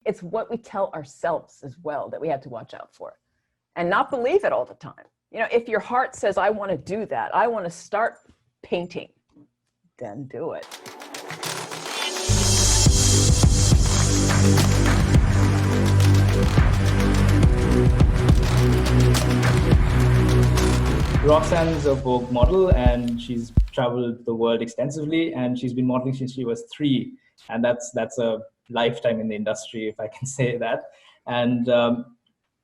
it's what we tell ourselves as well that we have to watch out for and not believe it all the time. You know, if your heart says, I want to do that, I want to start painting, then do it. Roxanne is a Vogue model, and she's traveled the world extensively, and she's been modeling since she was 3. And that's a lifetime in the industry, if I can say that. And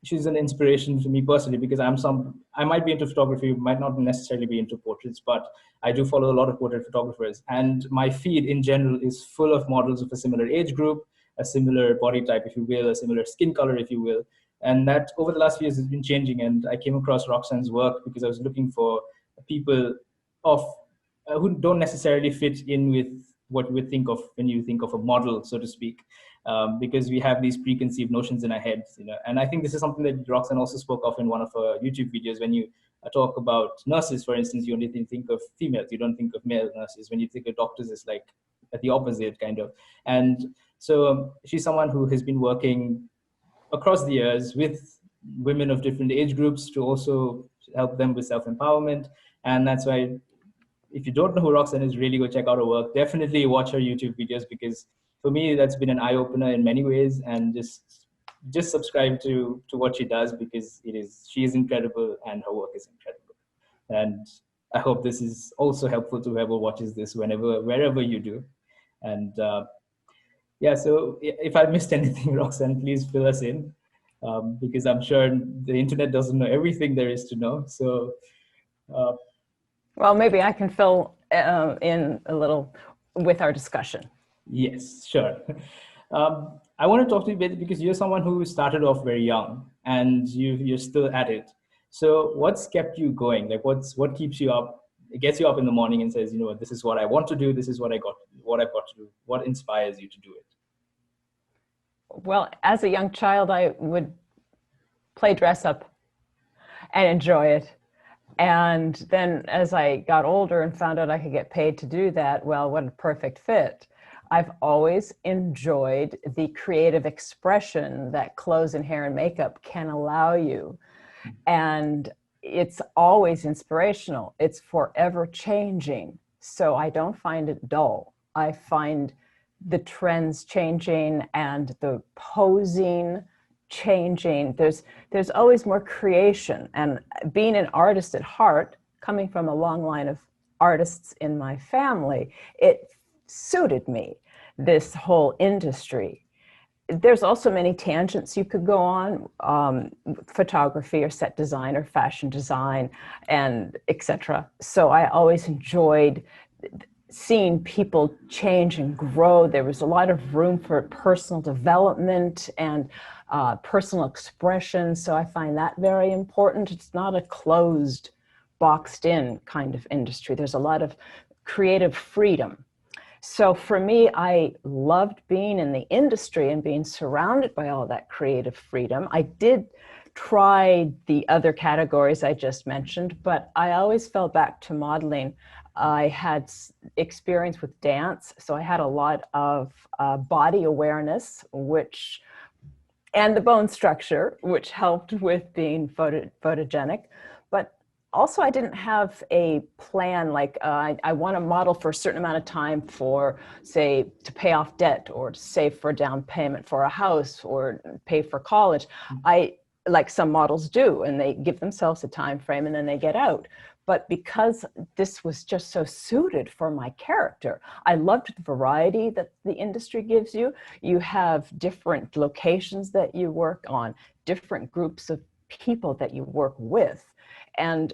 she's an inspiration to me personally, because I might be into photography, might not necessarily be into portraits, but I do follow a lot of portrait photographers. And my feed in general is full of models of a similar age group, a similar body type, if you will, a similar skin color, if you will. And that over the last few years has been changing. And I came across Roxanne's work because I was looking for people who don't necessarily fit in with what you would think of when you think of a model, so to speak, because we have these preconceived notions in our heads, you know. And I think this is something that Roxanne also spoke of in one of her YouTube videos. When you talk about nurses, for instance, you only think of females, you don't think of male nurses. When you think of doctors, it's like at the opposite, kind of. And so she's someone who has been working across the years with women of different age groups to also help them with self-empowerment. And that's why, if you don't know who Roxanne is, really go check out her work. Definitely watch her YouTube videos, because for me, that's been an eye-opener in many ways. And just subscribe to what she does, because she is incredible and her work is incredible. And I hope this is also helpful to whoever watches this, wherever you do. And yeah, so if I missed anything, Roxanne, please fill us in, because I'm sure the internet doesn't know everything there is to know. So, well, maybe I can fill in a little with our discussion. Yes, sure. I want to talk to you a bit, because you're someone who started off very young and you're still at it. So what's kept you going? Like what keeps you up? It gets you up in the morning and says, you know what, this is what I want to do. This is what I've got to do. What inspires you to do it? Well, as a young child, I would play dress up and enjoy it. And then as I got older and found out I could get paid to do that, well, what a perfect fit. I've always enjoyed the creative expression that clothes and hair and makeup can allow you. And it's always inspirational. It's forever changing. So I don't find it dull. I find the trends changing and the posing changing. There's always more creation. And being an artist at heart, coming from a long line of artists in my family, it suited me, this whole industry. There's also many tangents you could go on, photography or set design or fashion design, and etc. So I always enjoyed seeing people change and grow. There was a lot of room for personal development and personal expression. So I find that very important. It's not a closed, boxed in kind of industry. There's a lot of creative freedom. So for me, I loved being in the industry and being surrounded by all that creative freedom. I did try the other categories I just mentioned, but I always fell back to modeling. I had experience with dance, so I had a lot of body awareness, and the bone structure, which helped with being photogenic. But also, I didn't have a plan, like I want to model for a certain amount of time for, say, to pay off debt or to save for a down payment for a house or pay for college. Like some models do, and they give themselves a time frame and then they get out. But because this was just so suited for my character, I loved the variety that the industry gives you. You have different locations that you work on, different groups of people that you work with. And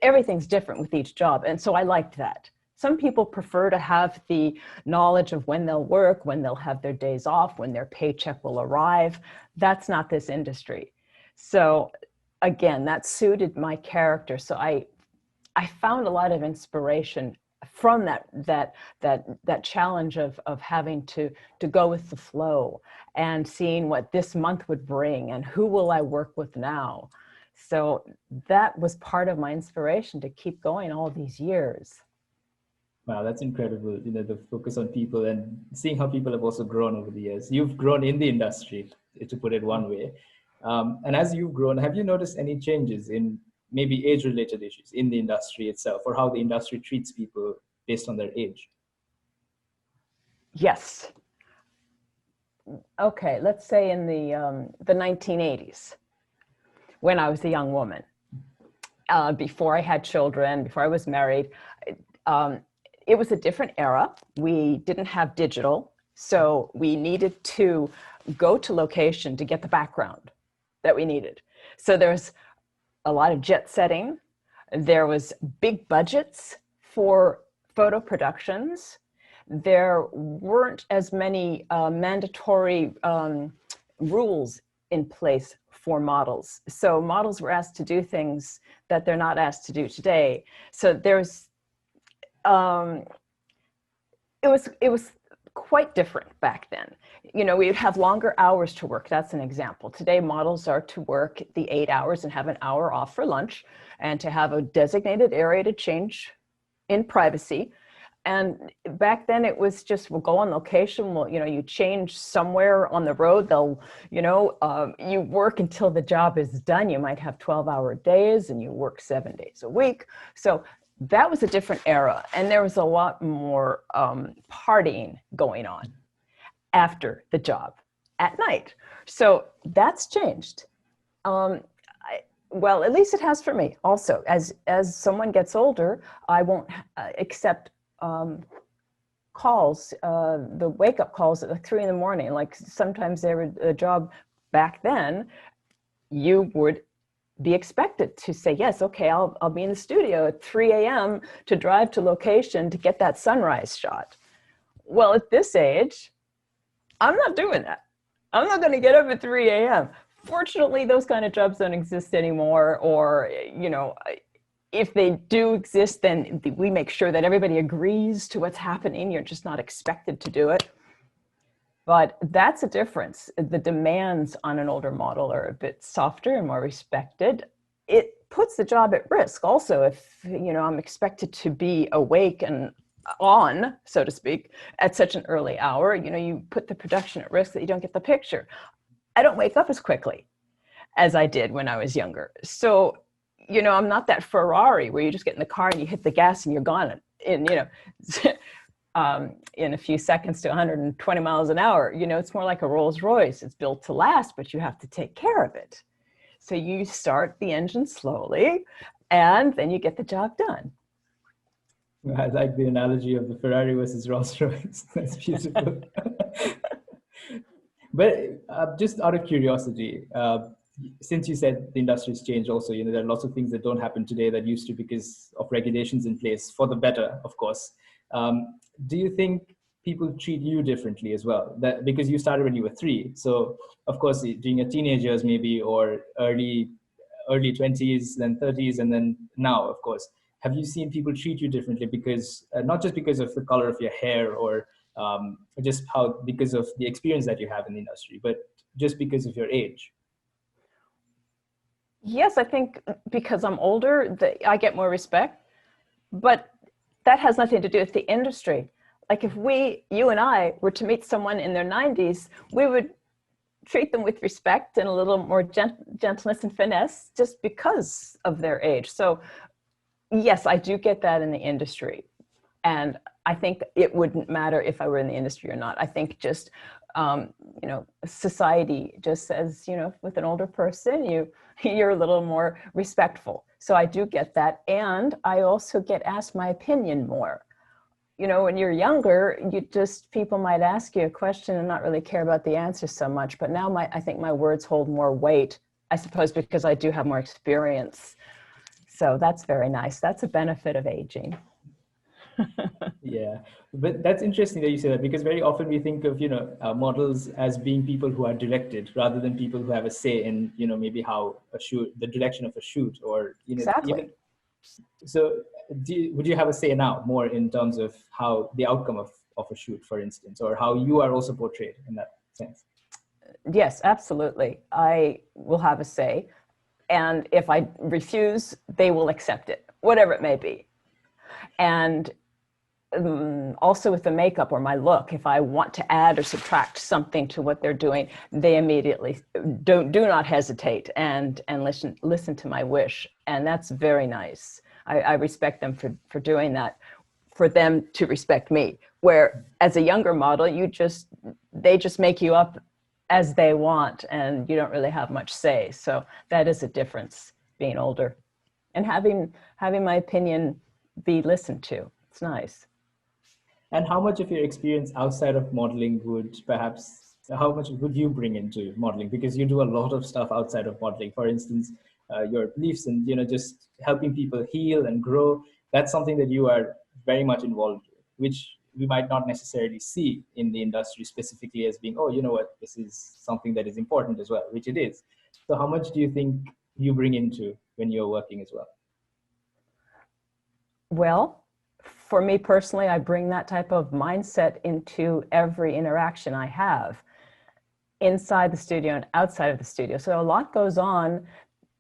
everything's different with each job. And so I liked that. Some people prefer to have the knowledge of when they'll work, when they'll have their days off, when their paycheck will arrive. That's not this industry. So again, that suited my character. So I found a lot of inspiration from that challenge of having to go with the flow and seeing what this month would bring and who will I work with now. So that was part of my inspiration to keep going all these years. Wow, that's incredible. The focus on people and seeing how people have also grown over the years. You've grown in the industry, to put it one way. And as you've grown, have you noticed any changes in maybe age-related issues in the industry itself, or how the industry treats people based on their age? Yes. Okay, let's say in the 1980s, when I was a young woman, before I had children, before I was married, um, it was a different era. We didn't have digital, so we needed to go to location to get the background that we needed. So there's a lot of jet setting. There was big budgets for photo productions. There weren't as many mandatory rules in place for models. So models were asked to do things that they're not asked to do today. So there's, it was quite different back then. We'd have longer hours to work. That's an example. Today, models are to work the 8 hours and have an hour off for lunch, and to have a designated area to change in privacy. And back then it was just, we'll go on location, well, you change somewhere on the road, they'll, you work until the job is done. You might have 12-hour days and you work 7 days a week. So that was a different era. And there was a lot more partying going on after the job at night. So that's changed. Well, at least it has for me also. As someone gets older, I won't accept calls, the wake-up calls at like 3 in the morning. Like sometimes there was a job back then, you would be expected to say, yes, okay, I'll be in the studio at 3 a.m. to drive to location to get that sunrise shot. Well, at this age, I'm not doing that. I'm not going to get up at 3 a.m. Fortunately, those kind of jobs don't exist anymore, or, if they do exist, then we make sure that everybody agrees to what's happening. You're just not expected to do it. But that's a difference. The demands on an older model are a bit softer and more respected. It puts the job at risk also if, I'm expected to be awake and on, so to speak, at such an early hour. You put the production at risk that you don't get the picture. I don't wake up as quickly as I did when I was younger. So, I'm not that Ferrari where you just get in the car and you hit the gas and you're gone in a few seconds to 120 miles an hour. It's more like a Rolls Royce. It's built to last, but you have to take care of it. So you start the engine slowly and then you get the job done. I like the analogy of the Ferrari versus Rolls Royce. That's beautiful. But just out of curiosity, since you said the industry's changed also, there are lots of things that don't happen today that used to because of regulations in place, for the better, of course. Do you think people treat you differently as well? That because you started when you were 3. So of course, during your teenage years maybe, or early 20s, then 30s, and then now, of course. Have you seen people treat you differently because, not just because of the color of your hair or just because of the experience that you have in the industry, but just because of your age? Yes, I think because I'm older, I get more respect, but that has nothing to do with the industry. Like if you and I were to meet someone in their 90s, we would treat them with respect and a little more gentleness and finesse just because of their age. So yes, I do get that in the industry. And I think it wouldn't matter if I were in the industry or not. I think just, society just says, with an older person, you're a little more respectful. So I do get that. And I also get asked my opinion more. When you're younger, people might ask you a question and not really care about the answer so much. But now I think my words hold more weight, I suppose, because I do have more experience. So that's very nice. That's a benefit of aging. Yeah, but that's interesting that you say that, because very often we think of models as being people who are directed rather than people who have a say in maybe how the direction of a shoot, or Exactly. So would you have a say now more in terms of how the outcome of a shoot, for instance, or how you are also portrayed in that sense? Yes, absolutely. I will have a say, and if I refuse, they will accept it, whatever it may be. And also with the makeup or my look, if I want to add or subtract something to what they're doing, they immediately do not hesitate and listen to my wish. And that's very nice. I respect them for doing that, for them to respect me. Where as a younger model, they just make you up as they want, and you don't really have much say. So that is a difference, being older and having my opinion be listened to. It's nice. And how much of your experience outside of modeling how much would you bring into modeling? Because you do a lot of stuff outside of modeling. For instance, your beliefs and, just helping people heal and grow. That's something that you are very much involved with, which we might not necessarily see in the industry specifically as being, oh, you know what, this is something that is important as well, which it is. So how much do you think you bring into when you're working as well? Well, for me personally, I bring that type of mindset into every interaction I have inside the studio and outside of the studio. So a lot goes on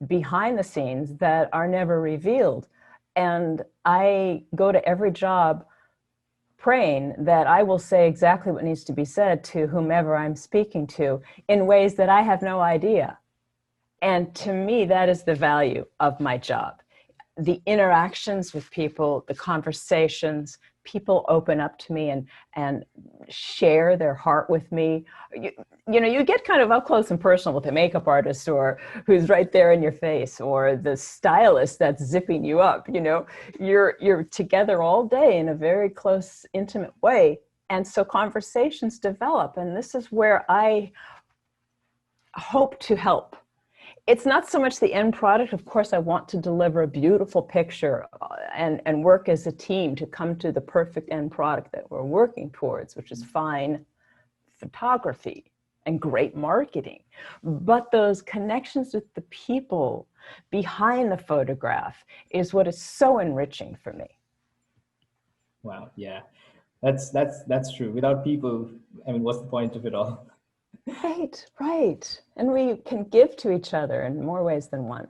behind the scenes that are never revealed. And I go to every job praying that I will say exactly what needs to be said to whomever I'm speaking to in ways that I have no idea. And to me, that is the value of my job. The interactions with people, the conversations, people open up to me and share their heart with me. You get kind of up close and personal with a makeup artist or who's right there in your face, or the stylist that's zipping you up. You're together all day in a very close, intimate way. And so conversations develop. And this is where I hope to help. It's not so much the end product. Of course, I want to deliver a beautiful picture and work as a team to come to the perfect end product that we're working towards, which is fine photography and great marketing. But those connections with the people behind the photograph is what is so enriching for me. Wow, yeah, that's true. Without people, I mean, what's the point of it all? Right. And we can give to each other in more ways than one.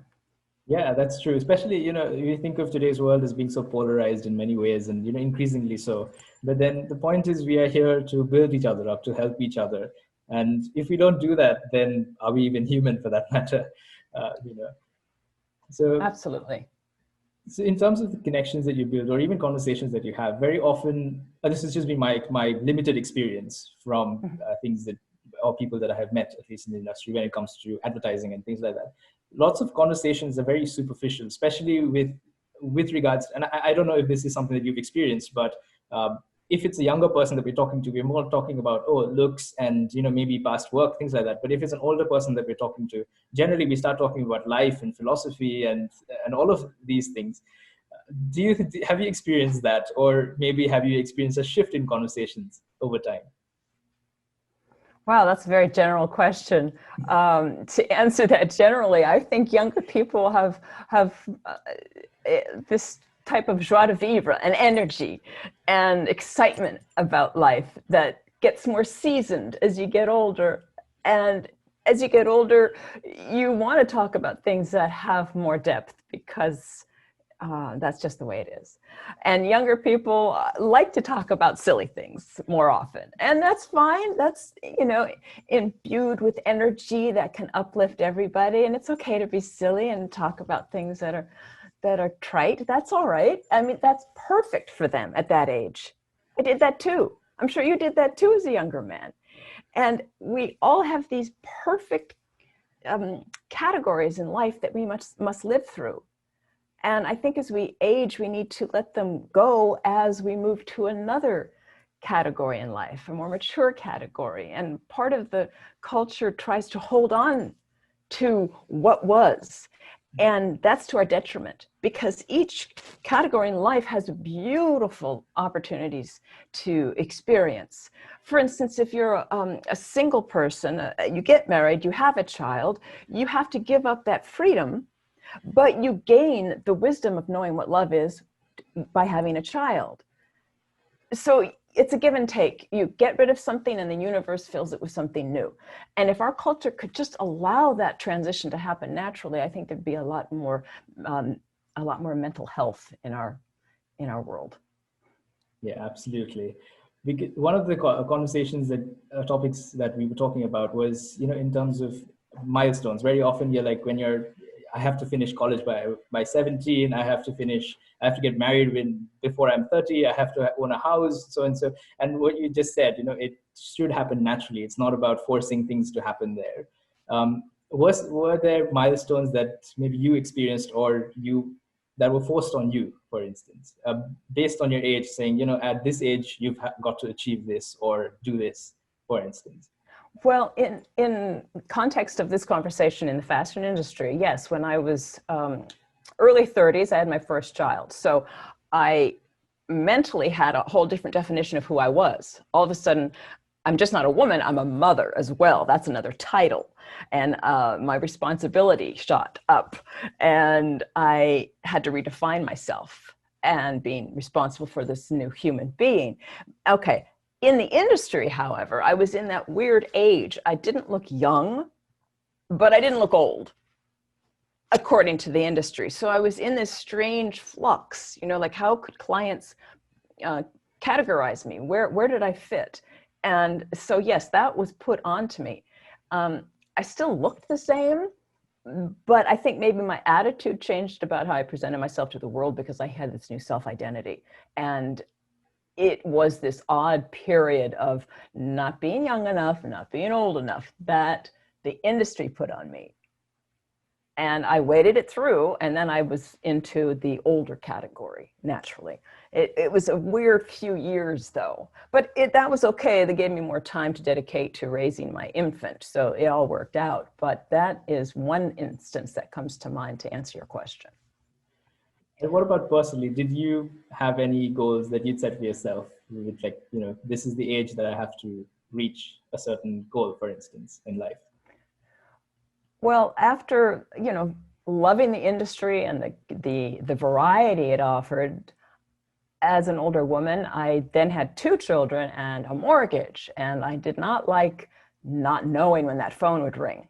Yeah, that's true. Especially, you think of today's world as being so polarized in many ways and, increasingly so. But then the point is we are here to build each other up, to help each other. And if we don't do that, then are we even human for that matter? Uh, you know. So, Absolutely. so in terms of the connections that you build or even conversations that you have, very often, this has just been my limited experience from things that, or people that I have met, at least in the industry, when it comes to advertising and things like that. Lots of conversations are very superficial, especially with regards, and I don't know if this is something that you've experienced, but if it's a younger person that we're talking to, we're more talking about, looks and, maybe past work, things like that. But if it's an older person that we're talking to, generally we start talking about life and philosophy and all of these things. Have you experienced that, or maybe have you experienced a shift in conversations over time? Wow, that's a very general question. To answer that generally, I think younger people have this type of joie de vivre and energy and excitement about life that gets more seasoned as you get older. And as you get older, you want to talk about things that have more depth because that's just the way it is. And younger people like to talk about silly things more often. And that's fine. That's, imbued with energy that can uplift everybody. And it's okay to be silly and talk about things that are trite. That's all right. I mean, that's perfect for them at that age. I did that too. I'm sure you did that too as a younger man. And we all have these perfect categories in life that we must live through. And I think as we age, we need to let them go as we move to another category in life, a more mature category. And part of the culture tries to hold on to what was. And that's to our detriment, because each category in life has beautiful opportunities to experience. For instance, if you're a single person, you get married, you have a child, you have to give up that freedom. But you gain the wisdom of knowing what love is by having a child. So it's a give and take. You get rid of something and the universe fills it with something new. And if our culture could just allow that transition to happen naturally, I think there'd be a lot more mental health in our world. Yeah, absolutely. Because one of the conversations that topics that we were talking about was, in terms of milestones. Very often, you're like, I have to finish college by 17. I have to get married before I'm 30. I have to own a house, so and so. And what you just said, it should happen naturally. It's not about forcing things to happen there. Were there milestones that maybe you experienced or you that were forced on you, for instance, based on your age, saying, at this age, you've got to achieve this or do this, for instance? Well, in context of this conversation in the fashion industry, yes, when I was early 30s, I had my first child. So I mentally had a whole different definition of who I was. All of a sudden, I'm just not a woman, I'm a mother as well. That's another title. And my responsibility shot up. And I had to redefine myself and being responsible for this new human being. Okay. In the industry, however, I was in that weird age. I didn't look young, but I didn't look old, according to the industry. So I was in this strange flux, like how could clients categorize me? Where did I fit? And so, yes, that was put onto me. I still looked the same, but I think maybe my attitude changed about how I presented myself to the world because I had this new self-identity. And it was this odd period of not being young enough, not being old enough that the industry put on me. And I waited it through, and then I was into the older category, naturally. It was a weird few years, though. But that was okay. They gave me more time to dedicate to raising my infant, so it all worked out. But that is one instance that comes to mind to answer your question. And what about personally? Did you have any goals that you'd set for yourself? With like, this is the age that I have to reach a certain goal, for instance, in life? Well, after, loving the industry and the variety it offered, as an older woman, I then had 2 children and a mortgage, and I did not like not knowing when that phone would ring.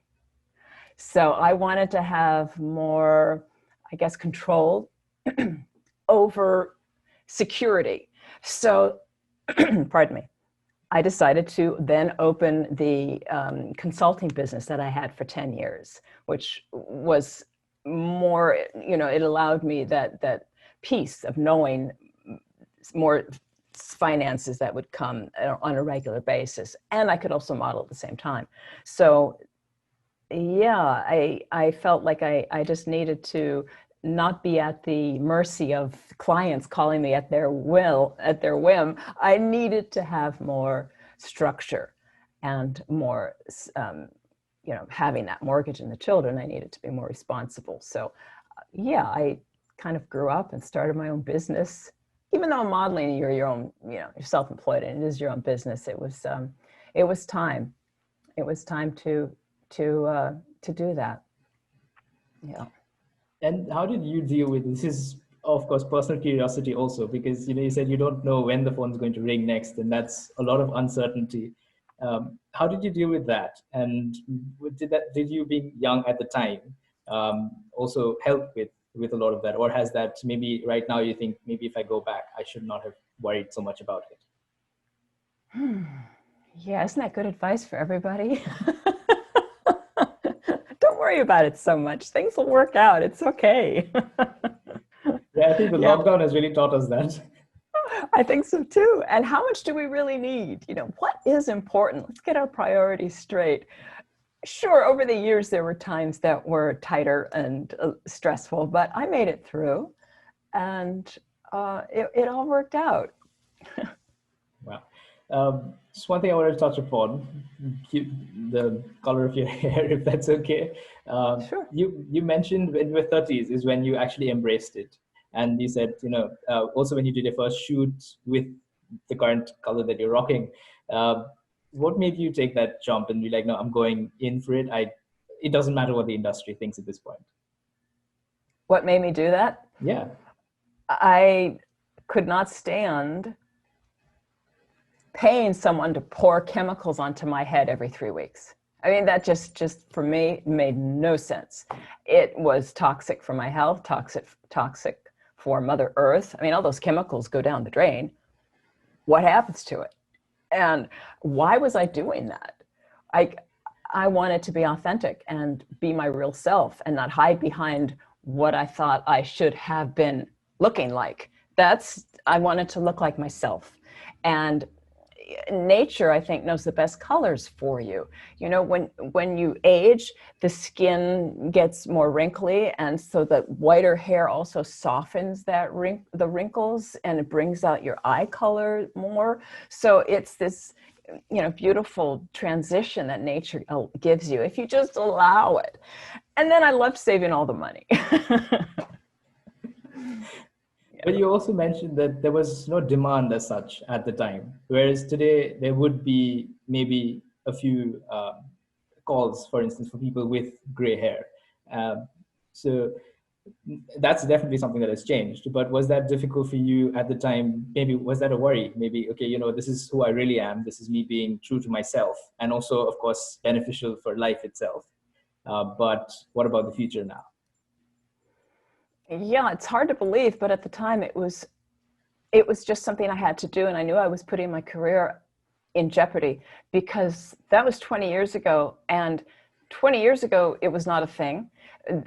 So I wanted to have more, I guess, control over security. So, pardon me, I decided to then open the consulting business that I had for 10 years, which was more, it allowed me that peace of knowing more finances that would come on a regular basis. And I could also model at the same time. So yeah, I felt like I just needed to not be at the mercy of clients calling me at their whim. I needed to have more structure and more, having that mortgage and the children, I needed to be more responsible. So yeah, I kind of grew up and started my own business. Even though modeling, you're your own, you're self-employed and it is your own business. It was time. It was time to do that. Yeah. And how did you deal with this? Is of course personal curiosity also, because you said you don't know when the phone's going to ring next, and that's a lot of uncertainty. How did you deal with that? And did you, being young at the time, also help with a lot of that, or has that maybe right now you think maybe if I go back, I should not have worried so much about it? Yeah, isn't that good advice for everybody? Don't worry about it so much. Things will work out. It's okay. Yeah, I think the lockdown has really taught us that. I think so too. And how much do we really need? What is important? Let's get our priorities straight. Sure, over the years, there were times that were tighter and stressful, but I made it through and it all worked out. Wow. Just one thing I wanted to touch upon, the color of your hair, if that's okay. Sure. You mentioned in your 30s is when you actually embraced it. And you said, also when you did your first shoot with the current color that you're rocking, what made you take that jump and be like, no, I'm going in for it. It doesn't matter what the industry thinks at this point. What made me do that? Yeah. I could not stand paying someone to pour chemicals onto my head every 3 weeks. I mean, that just for me made no sense. It was toxic for my health, toxic for Mother Earth. I mean, all those chemicals go down the drain. what happens to it? And why was I doing that? I, I wanted to be authentic and be my real self and not hide behind what I thought I should have been looking like. I wanted to look like myself. And nature, I think, knows the best colors for you. You know, when you age, the skin gets more wrinkly, and so the whiter hair also softens the wrinkles, and it brings out your eye color more. So it's this, you know, beautiful transition that nature gives you if you just allow it. And then I loved saving all the money. But you also mentioned that there was no demand as such at the time, whereas today there would be maybe a few calls, for instance, for people with gray hair. So that's definitely something that has changed. But was that difficult for you at the time? Maybe was that a worry? Maybe, okay, you know, this is who I really am. This is me being true to myself, and also, of course, beneficial for life itself. But what about the future now? Yeah, it's hard to believe, but at the time it was just something I had to do, and I knew I was putting my career in jeopardy because that was 20 years ago, and 20 years ago it was not a thing.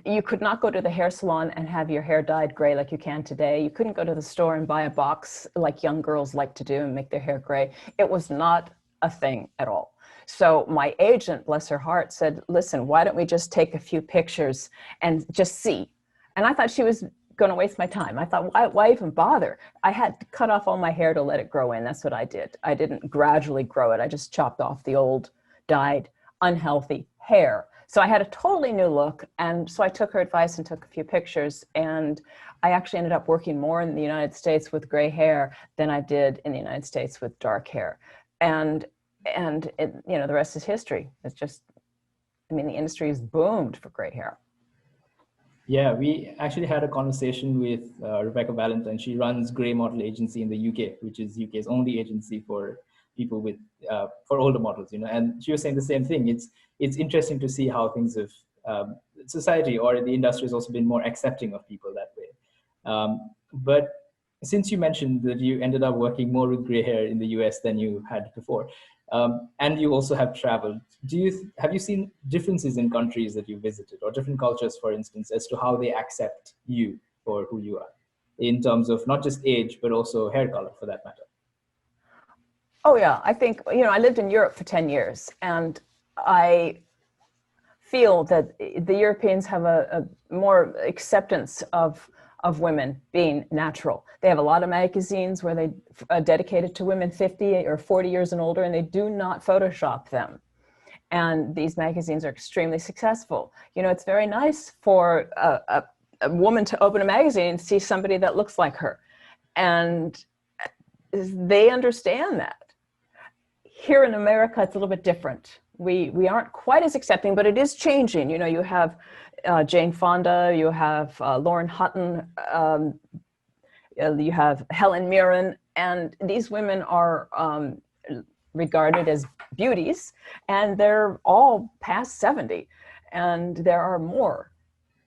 You could not go to the hair salon and have your hair dyed gray like you can today. You couldn't go to the store and buy a box like young girls like to do and make their hair gray. It was not a thing at all. So my agent, bless her heart, said, listen, why don't we just take a few pictures and just see? And I thought she was going to waste my time. I thought, why even bother? I had to cut off all my hair to let it grow in. That's what I did. I didn't gradually grow it. I just chopped off the old, dyed, unhealthy hair. So I had a totally new look. And so I took her advice and took a few pictures. And I actually ended up working more in the United States with gray hair than I did in the United States with dark hair. And it, you know, the rest is history. It's just, I mean, the industry has boomed for gray hair. Yeah, we actually had a conversation with Rebecca Valentine. She runs Grey Model Agency in the UK, which is UK's only agency for people with for older models. You know, and she was saying the same thing. It's interesting to see how things have society or the industry has also been more accepting of people that way. But since you mentioned that you ended up working more with gray hair in the US than you had before, and you also have traveled, have you seen differences in countries that you visited, or different cultures, for instance, as to how they accept you for who you are, in terms of not just age, but also hair color, for that matter? Oh yeah, I think, you know, I lived in Europe for 10 years, and I feel that the Europeans have a more acceptance of women being natural. They have a lot of magazines where they are dedicated to women 50 or 40 years and older, and they do not Photoshop them. And these magazines are extremely successful. You know, it's very nice for a woman to open a magazine and see somebody that looks like her. And they understand that. Here in America, it's a little bit different. We aren't quite as accepting, but it is changing. You know, you have Jane Fonda, you have Lauren Hutton, you have Helen Mirren, and these women are regarded as beauties, and they're all past 70. And there are more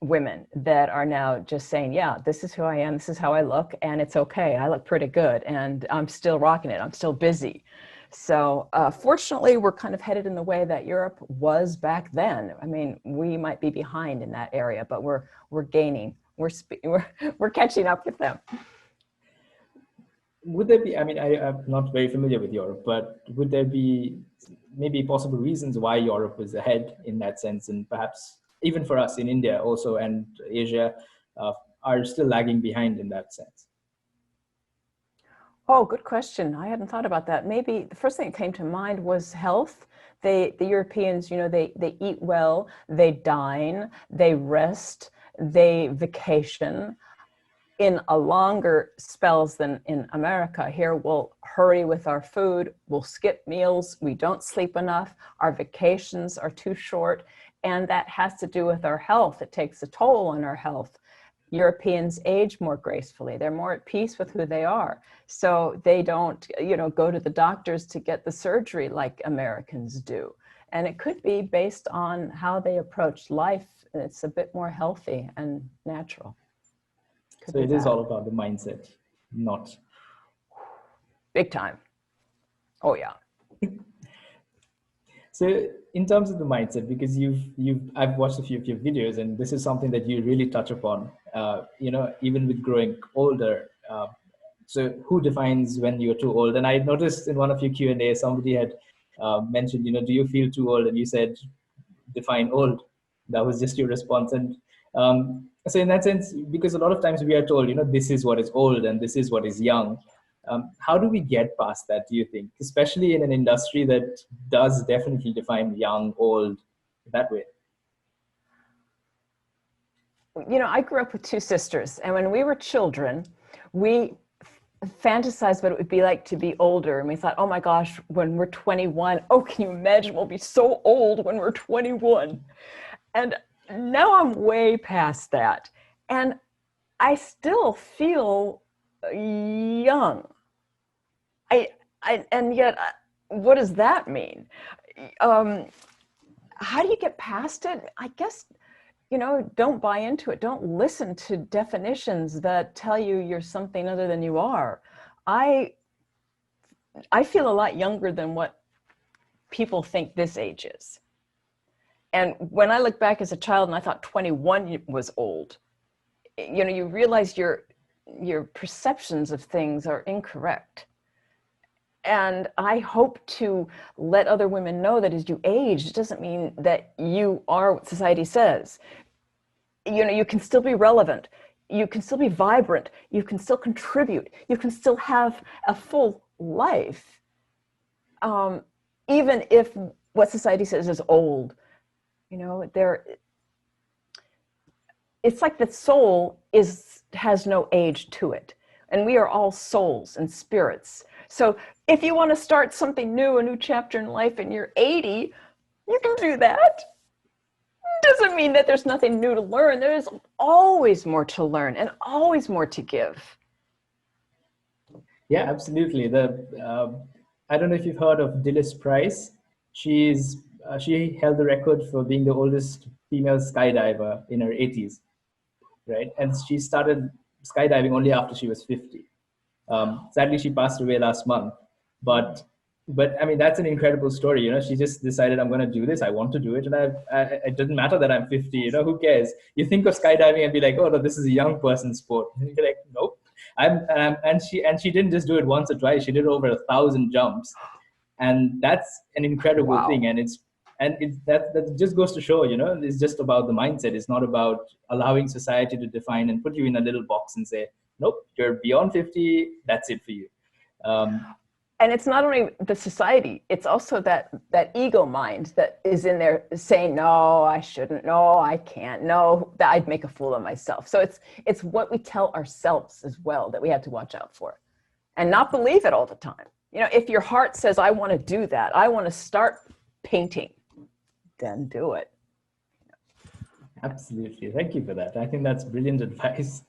women that are now just saying, yeah, this is who I am, this is how I look, and it's okay. I look pretty good, and I'm still rocking it. I'm still busy. So fortunately, we're kind of headed in the way that Europe was back then. I mean, we might be behind in that area, but we're gaining. We're catching up with them. Would there be, I mean, I'm not very familiar with Europe, but would there be maybe possible reasons why Europe was ahead in that sense, and perhaps even for us in India also, and Asia are still lagging behind in that sense? Oh, good question. I hadn't thought about that. Maybe the first thing that came to mind was health. The Europeans, you know, they eat well, they dine, they rest, they vacation in a longer spells than in America. Here we'll hurry with our food, we'll skip meals, we don't sleep enough, our vacations are too short, and that has to do with our health. It takes a toll on our health. Europeans age more gracefully. They're more at peace with who they are. So they don't, you know, go to the doctors to get the surgery like Americans do. And it could be based on how they approach life. It's a bit more healthy and natural. So it is all about the mindset, not. Big time. Oh yeah. So in terms of the mindset, because I've watched a few of your videos, and this is something that you really touch upon, even with growing older. So who defines when you're too old? And I noticed in one of your Q&A, somebody had mentioned, do you feel too old? And you said, define old. That was just your response. And so in that sense, because a lot of times we are told, this is what is old and this is what is young. How do we get past that, do you think? Especially in an industry that does definitely define young, old that way. I grew up with two sisters, and when we were children, we fantasized what it would be like to be older. And we thought, oh my gosh, when we're 21, oh, can you imagine we'll be so old when we're 21? And now I'm way past that. And I still feel young. And yet, what does that mean? How do you get past it? I guess, don't buy into it. Don't listen to definitions that tell you you're something other than you are. I feel a lot younger than what people think this age is. And when I look back as a child and I thought 21 was old, you realize your perceptions of things are incorrect. And I hope to let other women know that as you age, it doesn't mean that you are what society says. You can still be relevant. You can still be vibrant. You can still contribute. You can still have a full life. Even if what society says is old, it's like the soul has no age to it. And we are all souls and spirits. So if you want to start something new, a new chapter in life, and you're 80, you can do that. Doesn't mean that there's nothing new to learn. There is always more to learn and always more to give. Yeah, absolutely. I don't know if you've heard of Dilys Price. She held the record for being the oldest female skydiver in her 80s, right? And she started skydiving only after she was 50. Sadly, she passed away last month, but I mean, that's an incredible story. She just decided, I'm going to do this. I want to do it. And it doesn't matter that I'm 50, who cares? You think of skydiving and be like, oh no, this is a young person's sport. And you're like, nope. And she didn't just do it once or twice. She did over 1,000 jumps. And that's an incredible Wow. thing. That just goes to show, it's just about the mindset. It's not about allowing society to define and put you in a little box and say, nope, you're beyond 50, that's it for you. And it's not only the society, it's also that ego mind that is in there saying, no, I shouldn't, no, I can't, no, that I'd make a fool of myself. So it's what we tell ourselves as well that we have to watch out for and not believe it all the time. If your heart says, I want to do that, I want to start painting, then do it. Absolutely. Thank you for that. I think that's brilliant advice.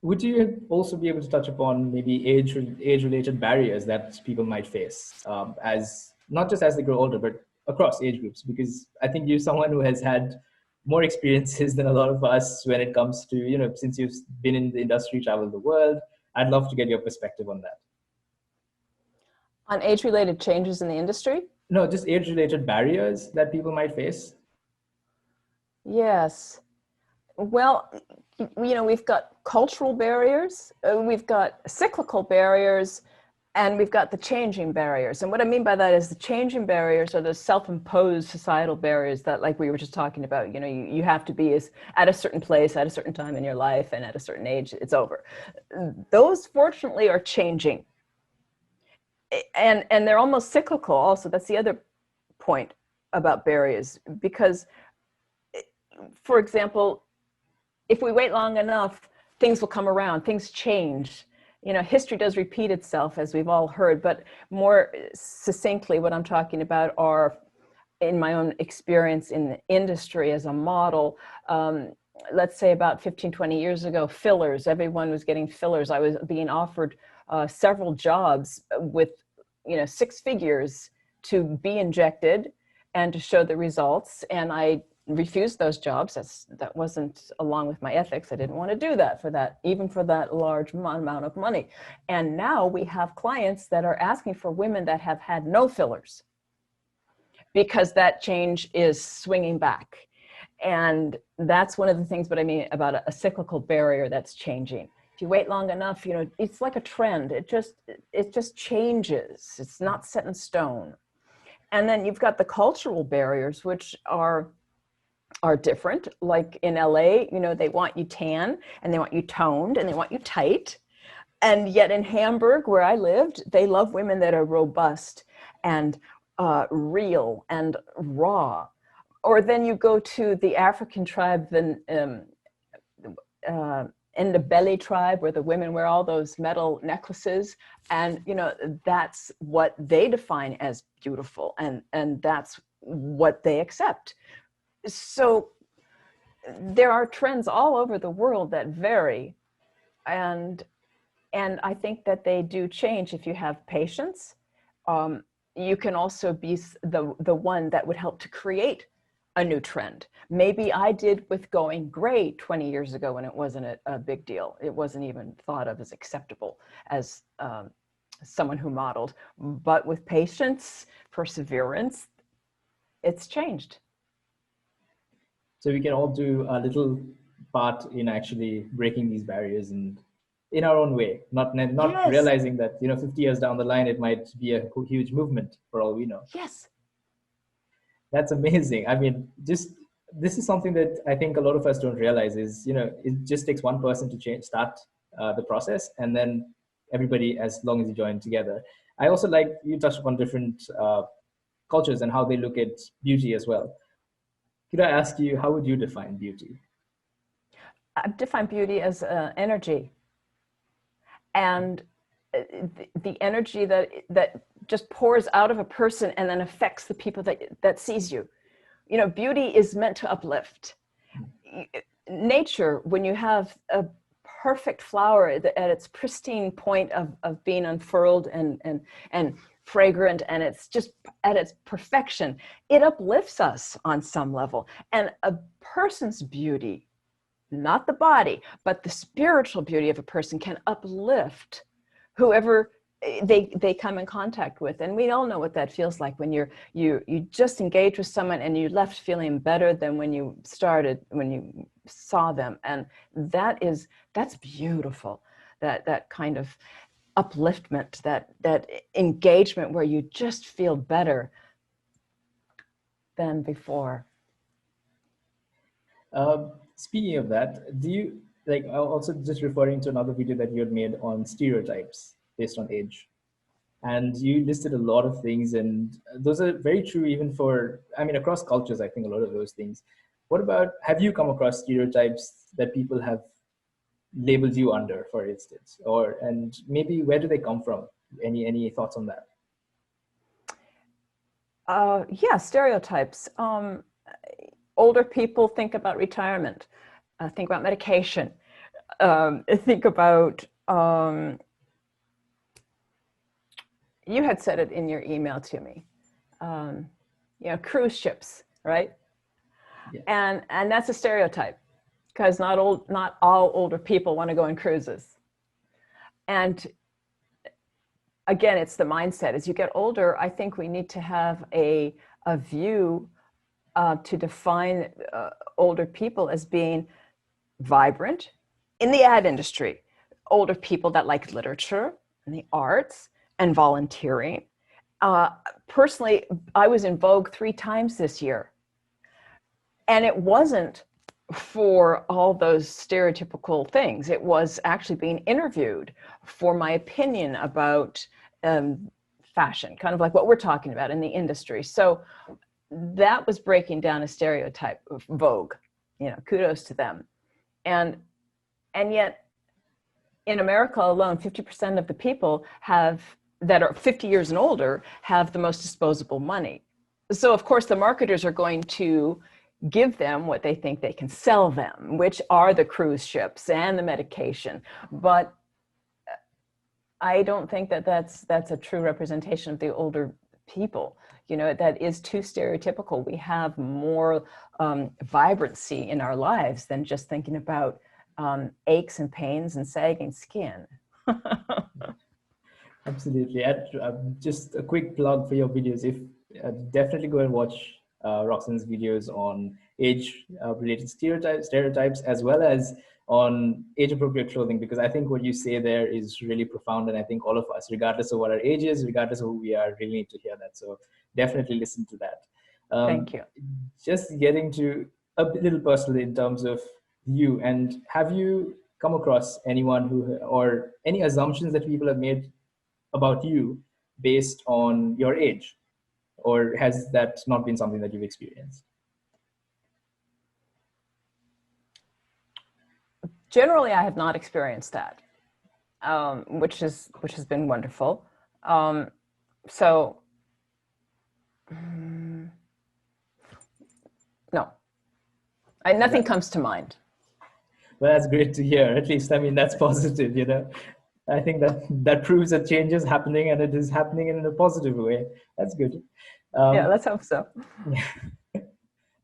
Would you also be able to touch upon maybe age-related barriers that people might face, as not just as they grow older, but across age groups? Because I think you're someone who has had more experiences than a lot of us when it comes to, since you've been in the industry, traveled the world. I'd love to get your perspective on that. On age-related changes in the industry? No, just age-related barriers that people might face. Yes. Well, we've got cultural barriers, we've got cyclical barriers, and we've got the changing barriers. And what I mean by that is the changing barriers are the self-imposed societal barriers that, like we were just talking about, you have to be at a certain place, at a certain time in your life, and at a certain age, it's over. Those, fortunately, are changing. And they're almost cyclical also. That's the other point about barriers, because, for example, if we wait long enough, things will come around, things change. History does repeat itself, as we've all heard, but more succinctly, what I'm talking about are, in my own experience in the industry as a model, let's say about 15, 20 years ago, fillers, everyone was getting fillers. I was being offered several jobs with, 6 figures to be injected and to show the results. And I refused those jobs. That wasn't along with my ethics. I didn't want to do that for that, even for that large amount of money. And now we have clients that are asking for women that have had no fillers, because that change is swinging back. And that's one of the things, but I mean about a cyclical barrier that's changing. If you wait long enough, you know, it's like a trend. It just changes. It's not set in stone. And then you've got the cultural barriers, which are different. Like in LA, you know, they want you tan and they want you toned and they want you tight. And yet in Hamburg, where I lived, they love women that are robust and real and raw. Or then you go to the African tribe, in the Belly tribe, where the women wear all those metal necklaces, and you know, that's what they define as beautiful, and that's what they accept. So there are trends all over the world that vary, and I think that they do change if you have patience. You can also be the one that would help to create a new trend. Maybe I did with going gray 20 years ago when it wasn't a big deal. It wasn't even thought of as acceptable as someone who modeled. But with patience, perseverance, it's changed. So we can all do a little part in actually breaking these barriers and in our own way, not Yes. realizing that, you know, 50 years down the line, it might be a huge movement for all we know. Yes. That's amazing. I mean, this is something that I think a lot of us don't realize is, you know, it just takes one person to start the process, and then everybody, as long as you join together. I also like you touched upon different cultures and how they look at beauty as well. Could I ask you, how would you define beauty? I define beauty as energy, and the energy that just pours out of a person and then affects the people that sees you. You know, beauty is meant to uplift. Nature, when you have a perfect flower at its pristine point of being unfurled and fragrant, and it's just at its perfection, it uplifts us on some level. And a person's beauty, not the body, but the spiritual beauty of a person, can uplift whoever they come in contact with. And we all know what that feels like when you just engage with someone and you left feeling better than when you saw them. And that's beautiful, that kind of upliftment, that engagement where you just feel better than before. Speaking of that, do you, like, also just referring to another video that you had made on stereotypes based on age, and you listed a lot of things, and those are very true even for, I mean, across cultures. I think a lot of those things. What about, have you come across stereotypes that people have labeled you under, for instance, and maybe where do they come from? Any thoughts on that? Yeah, stereotypes. Older people think about retirement, think about medication, think about, you had said it in your email to me, you know, cruise ships, right? Yeah. And that's a stereotype, because not all older people want to go on cruises. And again, it's the mindset. As you get older, I think we need to have a view to define older people as being vibrant in the ad industry, older people that like literature and the arts and volunteering. Personally, I was in Vogue 3 times this year, and it wasn't for all those stereotypical things. It was actually being interviewed for my opinion about fashion, kind of like what we're talking about in the industry. So that was breaking down a stereotype of Vogue, you know, kudos to them. And yet in America alone, 50% of the people that are 50 years and older have the most disposable money. So of course the marketers are going to give them what they think they can sell them, which are the cruise ships and the medication. But I don't think that that's a true representation of the older people, you know, that is too stereotypical. We have more vibrancy in our lives than just thinking about aches and pains and sagging skin. Absolutely. Just a quick plug for your videos. If definitely go and watch Roxanne's videos on age-related stereotypes, as well as on age-appropriate clothing, because I think what you say there is really profound, and I think all of us, regardless of what our age is, regardless of who we are, really need to hear that. So definitely listen to that. Thank you. Just getting to a little personal in terms of you, and have you come across anyone who, or any assumptions that people have made about you based on your age, or has that not been something that you've experienced? Generally, I have not experienced that, which has been wonderful. So no, nothing comes to mind. Well, that's great to hear. At least, I mean, that's positive, you know. I think that proves that change is happening, and it is happening in a positive way. That's good. Yeah, let's hope so.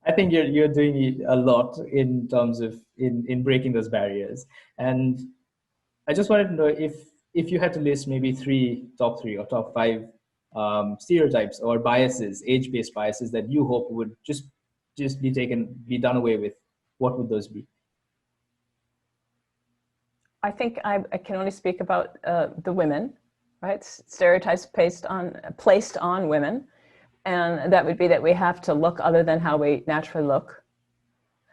I think you're doing a lot in terms of in breaking those barriers. And I just wanted to know if you had to list maybe top three or top five stereotypes or biases, age-based biases that you hope would just be done away with, what would those be? I think I can only speak about the women, right? Stereotypes placed on women. And that would be that we have to look other than how we naturally look.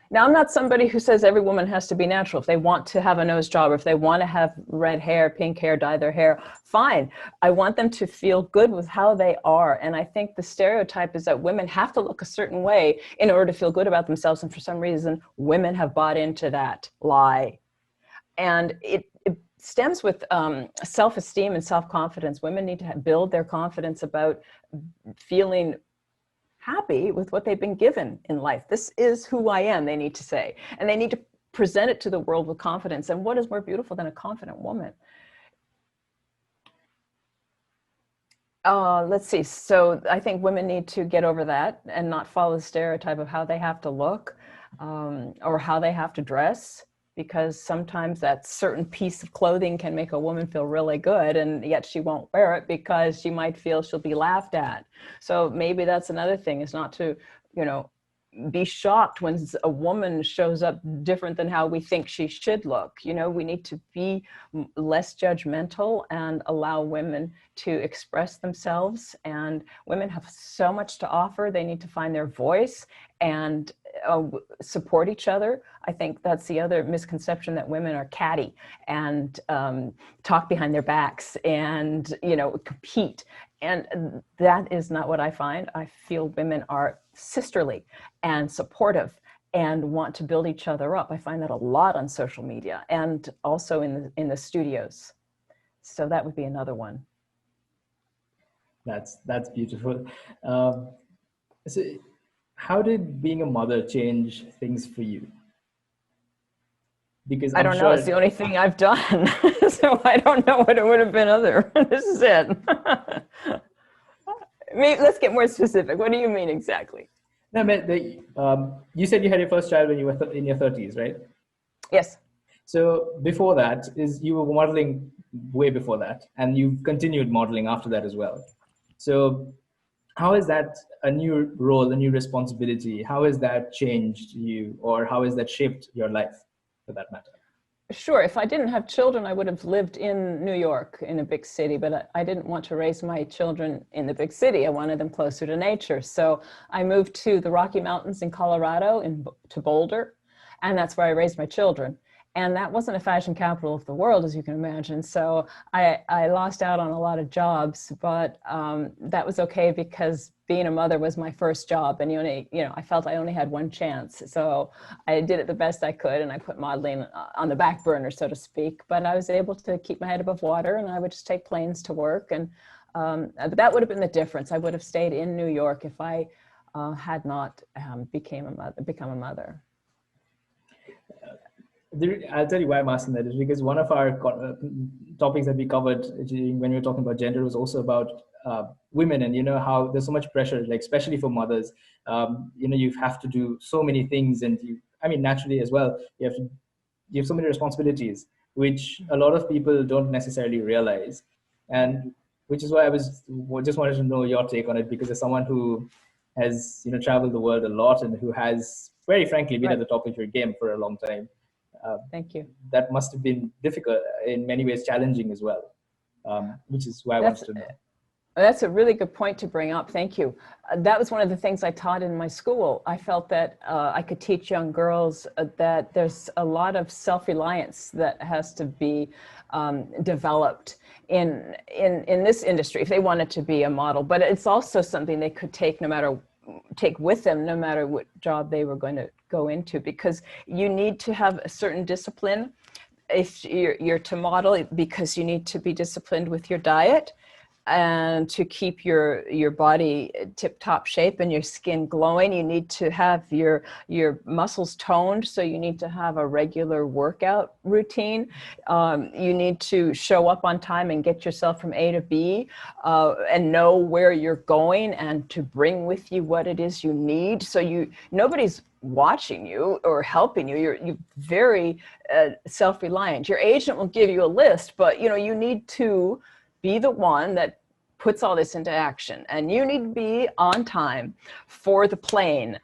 Now, I'm not somebody who says every woman has to be natural. If they want to have a nose job, or if they want to have red hair, pink hair, dye their hair, fine. I want them to feel good with how they are. And I think the stereotype is that women have to look a certain way in order to feel good about themselves. And for some reason, women have bought into that lie. And it stems with self-esteem and self-confidence. Women need to build their confidence about feeling happy with what they've been given in life. This is who I am, they need to say. And they need to present it to the world with confidence. And what is more beautiful than a confident woman? Let's see. So I think women need to get over that and not follow the stereotype of how they have to look or how they have to dress, because sometimes that certain piece of clothing can make a woman feel really good, and yet she won't wear it because she might feel she'll be laughed at. So maybe that's another thing, is not to, you know, be shocked when a woman shows up different than how we think she should look. You know, we need to be less judgmental and allow women to express themselves. And women have so much to offer. They need to find their voice and support each other. I think that's the other misconception, that women are catty and talk behind their backs and, you know, compete. And that is not what I find. I feel women are sisterly and supportive and want to build each other up. I find that a lot on social media and also in the studios. So that would be another one. That's beautiful. So how did being a mother change things for you? Because I don't know. It's the only thing I've done. So I don't know what it would have been other. This is it. Maybe, let's get more specific. What do you mean exactly? No, you said you had your first child when you were in your 30s, right? Yes. So before that, you were modeling way before that, and you continued modeling after that as well. So how is that a new role, a new responsibility? How has that changed you, or how has that shaped your life, for that matter? Sure. If I didn't have children, I would have lived in New York, in a big city, but I didn't want to raise my children in the big city. I wanted them closer to nature. So I moved to the Rocky Mountains in Colorado, to Boulder, and that's where I raised my children. And that wasn't a fashion capital of the world, as you can imagine. So I lost out on a lot of jobs, but that was okay, because being a mother was my first job, and I felt I only had one chance. So I did it the best I could, and I put modeling on the back burner, so to speak. But I was able to keep my head above water, and I would just take planes to work. And but that would have been the difference. I would have stayed in New York if I had not become a mother. I'll tell you why I'm asking that is because one of our topics that we covered when we were talking about gender was also about women, and how there's so much pressure, like especially for mothers. You have to do so many things, and naturally as well, you have so many responsibilities, which a lot of people don't necessarily realize, and which is why just wanted to know your take on it, because as someone who has traveled the world a lot and who has very frankly been at Right. the top of your game for a long time. Thank you. That must have been difficult, in many ways challenging as well, which is why I That's wanted to know. That's a really good point to bring up. Thank you. That was one of the things I taught in my school. I felt that I could teach young girls that there's a lot of self-reliance that has to be developed in this industry if they wanted to be a model. But it's also something they could take with them, no matter what job they were going to go into, because you need to have a certain discipline if you're to model, because you need to be disciplined with your diet and to keep your body tip-top shape and your skin glowing. You need to have your muscles toned, so you need to have a regular workout routine. You need to show up on time and get yourself from A to B, and know where you're going, and to bring with you what it is you need. So nobody's watching you or helping you. You're very self-reliant. Your agent will give you a list, but you need to be the one that puts all this into action, and you need to be on time for the plane,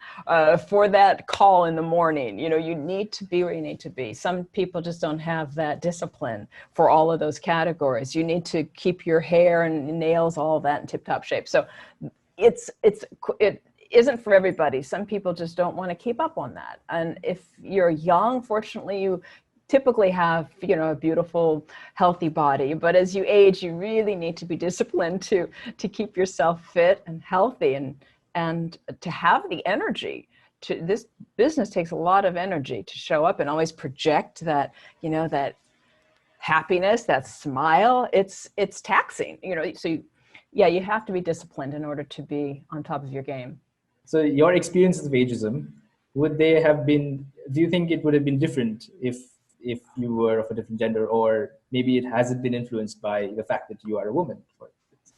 for that call in the morning. You need to be where you need to be. Some people just don't have that discipline for all of those categories. You need to keep your hair and nails, all of that, in tip-top shape. So it isn't for everybody. Some people just don't want to keep up on that. And if you're young, fortunately, you typically have a beautiful, healthy body. But as you age, you really need to be disciplined to keep yourself fit and healthy, and to have the energy. This business takes a lot of energy to show up and always project that that happiness, that smile. It's taxing. So you have to be disciplined in order to be on top of your game. So your experiences of ageism, do you think it would have been different if you were of a different gender, or maybe it hasn't been influenced by the fact that you are a woman, for instance?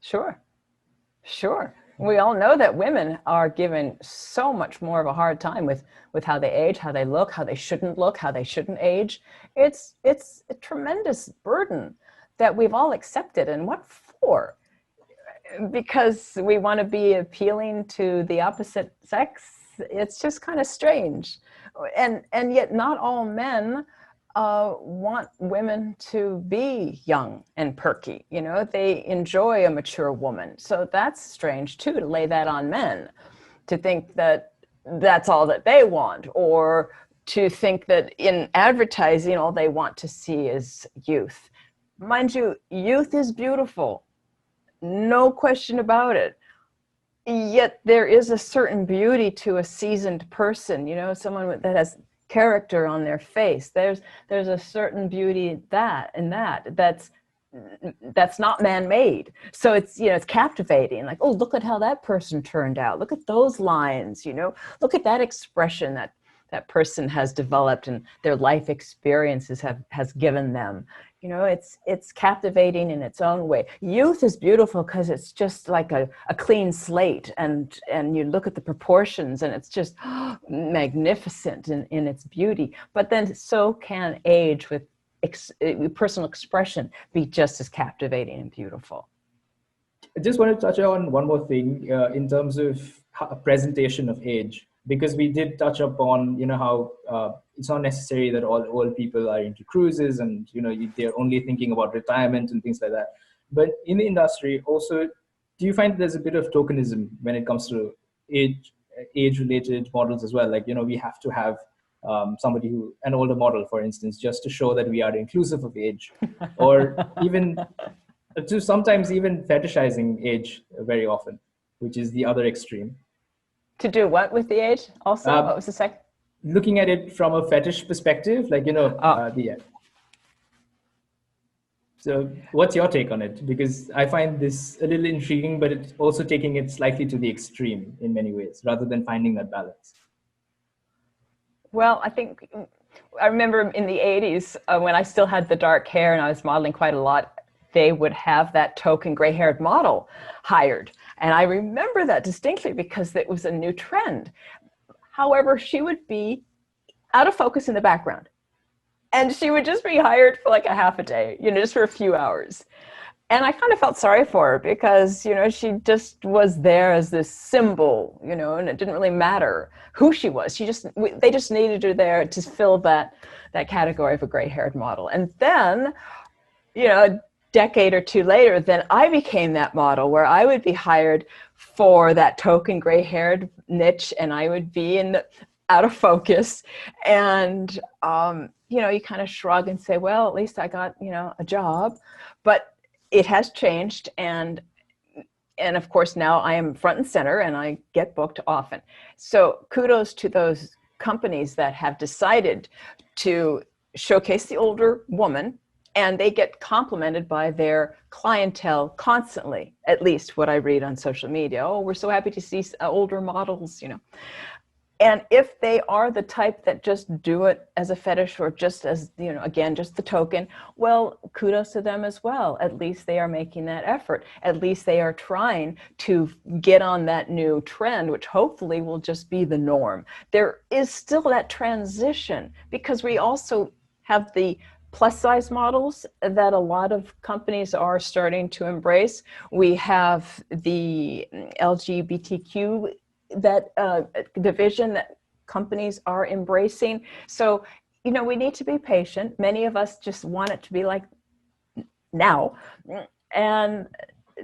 Sure. We all know that women are given so much more of a hard time with how they age, how they look, how they shouldn't age. It's a tremendous burden that we've all accepted. And what for? Because we want to be appealing to the opposite sex. It's just kind of strange. And yet not all men want women to be young and perky. They enjoy a mature woman. So that's strange too, to lay that on men, to think that that's all that they want, or to think that in advertising all they want to see is youth. Mind you, youth is beautiful, no question about it. Yet there is a certain beauty to a seasoned person, someone that has character on their face. There's a certain beauty that's not man-made. So it's captivating. Like, oh, look at how that person turned out. Look at those lines. Look at that expression that person has developed and their life experiences has given them. It's captivating in its own way. Youth is beautiful because it's just like a clean slate, and you look at the proportions and it's just magnificent in its beauty. But then so can age with personal expression be just as captivating and beautiful. I just wanted to touch on one more thing in terms of presentation of age, because we did touch upon how it's not necessary that all old people are into cruises and they're only thinking about retirement and things like that. But in the industry also, do you find there's a bit of tokenism when it comes to age related models as well? Like, we have to have somebody an older model, for instance, just to show that we are inclusive of age, or even to sometimes even fetishizing age very often, which is the other extreme. To do what with the age also? What was the second? Looking at it from a fetish perspective, like, So what's your take on it? Because I find this a little intriguing, but it's also taking it slightly to the extreme in many ways, rather than finding that balance. Well, I think I remember in the 80s, when I still had the dark hair and I was modeling quite a lot, they would have that token gray-haired model hired. And I remember that distinctly because it was a new trend. However, she would be out of focus in the background. And she would just be hired for like a half a day, just for a few hours. And I kind of felt sorry for her because, she just was there as this symbol, and it didn't really matter who she was. They just needed her there to fill that category of a gray-haired model. And then, a decade or two later, then I became that model where I would be hired for that token gray-haired niche, and I would be out of focus. And, you kind of shrug and say, well, at least I got, a job. But it has changed, and of course now I am front and center and I get booked often. So kudos to those companies that have decided to showcase the older woman, and they get complimented by their clientele constantly, at least what I read on social media. Oh, we're so happy to see older models, And if they are the type that just do it as a fetish or just as, again, just the token, well, kudos to them as well. At least they are making that effort. At least they are trying to get on that new trend, which hopefully will just be the norm. There is still that transition because we also have the plus size models that a lot of companies are starting to embrace. We have the LGBTQ division that companies are embracing. So, we need to be patient. Many of us just want it to be like now. And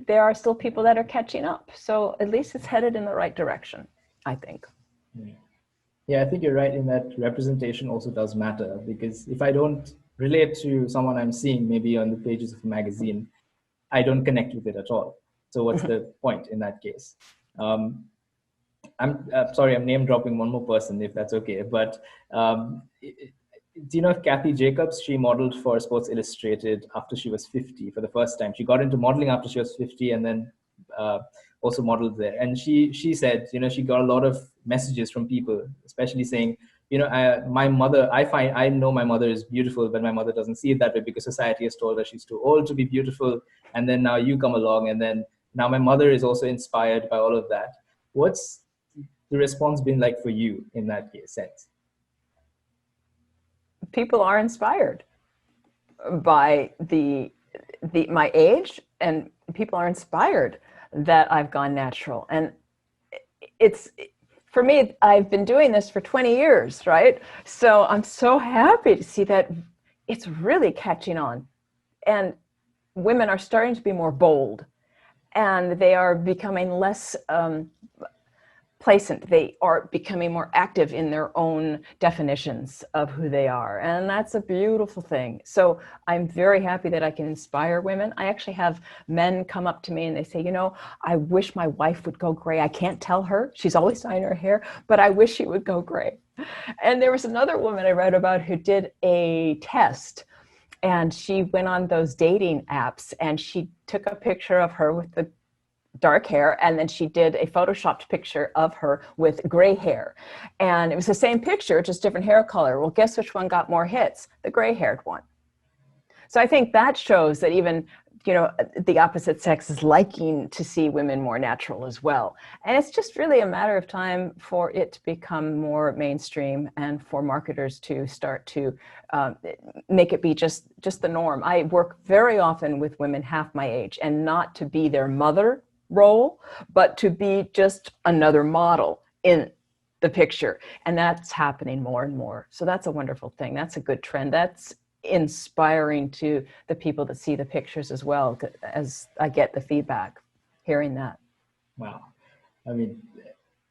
there are still people that are catching up. So at least it's headed in the right direction, I think. Yeah, I think you're right in that representation also does matter, because if I don't relate to someone I'm seeing maybe on the pages of a magazine, I don't connect with it at all. So what's the point in that case? I'm sorry, I'm name dropping one more person if that's okay. But do you know Kathy Jacobs? She modeled for Sports Illustrated after she was 50 for the first time. She got into modeling after she was 50 and then also modeled there. And she said, she got a lot of messages from people, especially saying, my mother, I know my mother is beautiful, but my mother doesn't see it that way because society has told her she's too old to be beautiful. And then now you come along, and then now my mother is also inspired by all of that. What's the response been like for you in that sense? People are inspired by my age, and people are inspired that I've gone natural. And it's, for me, I've been doing this for 20 years, right? So I'm so happy to see that it's really catching on. And women are starting to be more bold, and they are becoming less placent. They are becoming more active in their own definitions of who they are. And that's a beautiful thing. So I'm very happy that I can inspire women. I actually have men come up to me and they say, I wish my wife would go gray. I can't tell her. She's always dyeing her hair, but I wish she would go gray. And there was another woman I read about who did a test, and she went on those dating apps and she took a picture of her with the dark hair, and then she did a photoshopped picture of her with gray hair, and it was the same picture, just different hair color. Well, guess which one got more hits? The gray-haired one. So I think that shows that even the opposite sex is liking to see women more natural as well. And it's just really a matter of time for it to become more mainstream and for marketers to start to make it be just the norm. I work very often with women half my age, and not to be their mother role, but to be just another model in the picture. And that's happening more and more. So that's a wonderful thing. That's a good trend. That's inspiring to the people that see the pictures as well, as I get the feedback hearing that. Wow. I mean,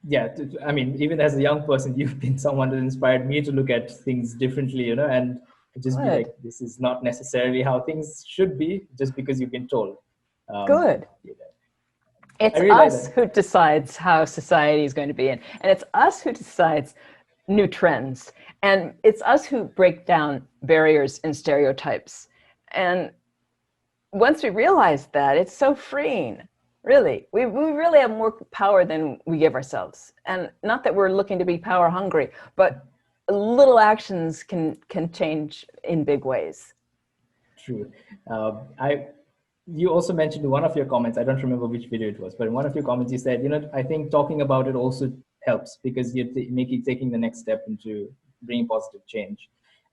yeah, even as a young person, you've been someone that inspired me to look at things differently, and just be like, this is not necessarily how things should be just because you've been told. Good. It's us who decides how society is going to be in, and it's us who decides new trends, and it's us who break down barriers and stereotypes. And once we realize that, it's so freeing. Really, we really have more power than we give ourselves. And not that we're looking to be power hungry, but little actions can change in big ways. True. You also mentioned in one of your comments, I don't remember which video it was, but in one of your comments you said, I think talking about it also helps because you're taking the next step into bringing positive change.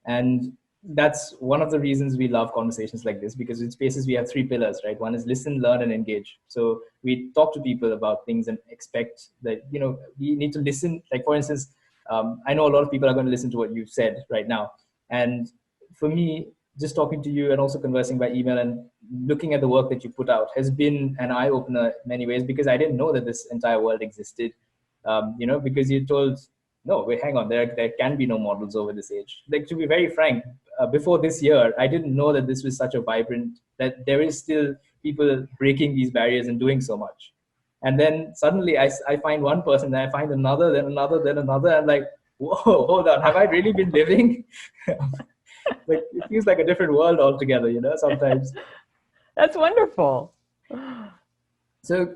And that's one of the reasons we love conversations like this, because in Spaces we have three pillars, right? One is listen, learn, and engage. So we talk to people about things and expect that, we need to listen. Like, for instance, I know a lot of people are going to listen to what you've said right now. And for me, just talking to you and also conversing by email and looking at the work that you put out has been an eye-opener in many ways, because I didn't know that this entire world existed. Because you told, no, wait, hang on, there can be no models over this age. Like, to be very frank, before this year, I didn't know that this was such a vibrant, that there is still people breaking these barriers and doing so much. And then suddenly I find one person, then I find another, then another, then another. I'm like, whoa, hold on, have I really been living? Like, it feels like a different world altogether, sometimes. That's wonderful. So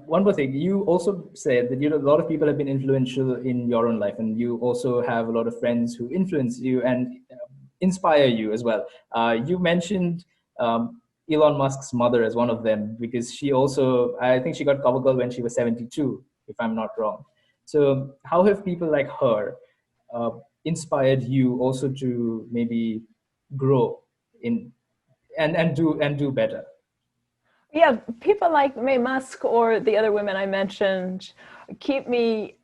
one more thing, you also said that a lot of people have been influential in your own life, and you also have a lot of friends who influence you and inspire you as well. You mentioned Elon Musk's mother as one of them, because she also, I think she got cover girl when she was 72, if I'm not wrong. So how have people like her inspired you also to maybe grow in and do better? Yeah, people like May Musk or the other women I mentioned keep me